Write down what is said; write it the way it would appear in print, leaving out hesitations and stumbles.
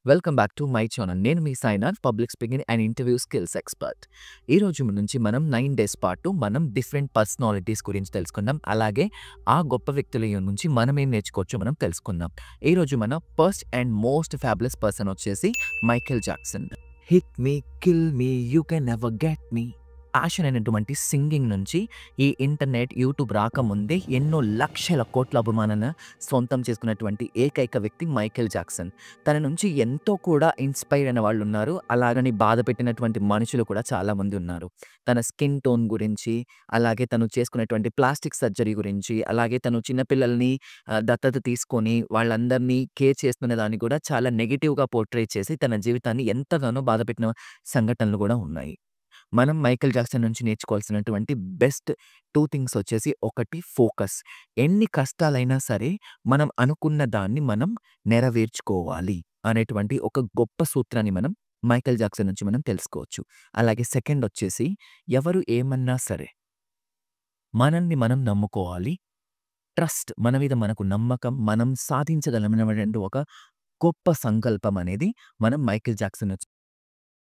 Welcome back to my channel. నేను మీ Sainath, public speaking and interview skills expert. ఈ రోజు నుంచి మనం 9 డేస్ పాటు మనం డిఫరెంట్ పర్సనాలిటీస్ గురించి తెలుసుకుందాం. అలాగే ఆ గొప్ప వ్యక్తుల నుంచి మనం ఏం నేర్చుకోవచ్చో మనం తెలుసుకుందాం. ఈరోజు మన first and most fabulous person వచ్చేసి Michael Jackson. Hit me, kill me, you can never get me. Passion అయినటువంటి సింగింగ్ నుంచి ఈ ఇంటర్నెట్, యూట్యూబ్ రాకముందే ఎన్నో లక్షల కోట్ల అభిమానాన్ని సొంతం చేసుకున్నటువంటి ఏకైక వ్యక్తి మైకేల్ జాక్సన్. తన నుంచి ఎంతో కూడా ఇన్స్పైర్ అయిన వాళ్ళు ఉన్నారు. అలాగని బాధ పెట్టినటువంటి మనుషులు కూడా చాలామంది ఉన్నారు. తన స్కిన్ టోన్ గురించి, అలాగే తను చేసుకునేటువంటి ప్లాస్టిక్ సర్జరీ గురించి, అలాగే తను చిన్నపిల్లల్ని దత్తత తీసుకొని వాళ్ళందరినీ కేర్ చేస్తున్న దాన్ని కూడా చాలా నెగెటివ్‌గా పోర్ట్రే చేసి తన జీవితాన్ని ఎంతగానో బాధపెట్టిన సంఘటనలు కూడా ఉన్నాయి. మనం మైకేల్ జాక్సన్ నుంచి నేర్చుకోవాల్సినటువంటి బెస్ట్ 2 థింగ్స్ వచ్చేసి, ఒకటి ఫోకస్. ఎన్ని కష్టాలైనా సరే మనం అనుకున్న దాన్ని మనం నెరవేర్చుకోవాలి అనేటువంటి ఒక గొప్ప సూత్రాన్ని మనం మైకేల్ జాక్సన్ నుంచి మనం తెలుసుకోవచ్చు. అలాగే సెకండ్ వచ్చేసి, ఎవరు ఏమన్నా సరే మనల్ని మనం నమ్ముకోవాలి. ట్రస్ట్, మన మీద మనకు నమ్మకం, మనం సాధించగలమనేటువంటి ఒక గొప్ప సంకల్పం అనేది మనం మైకేల్ జాక్సన్ నుంచి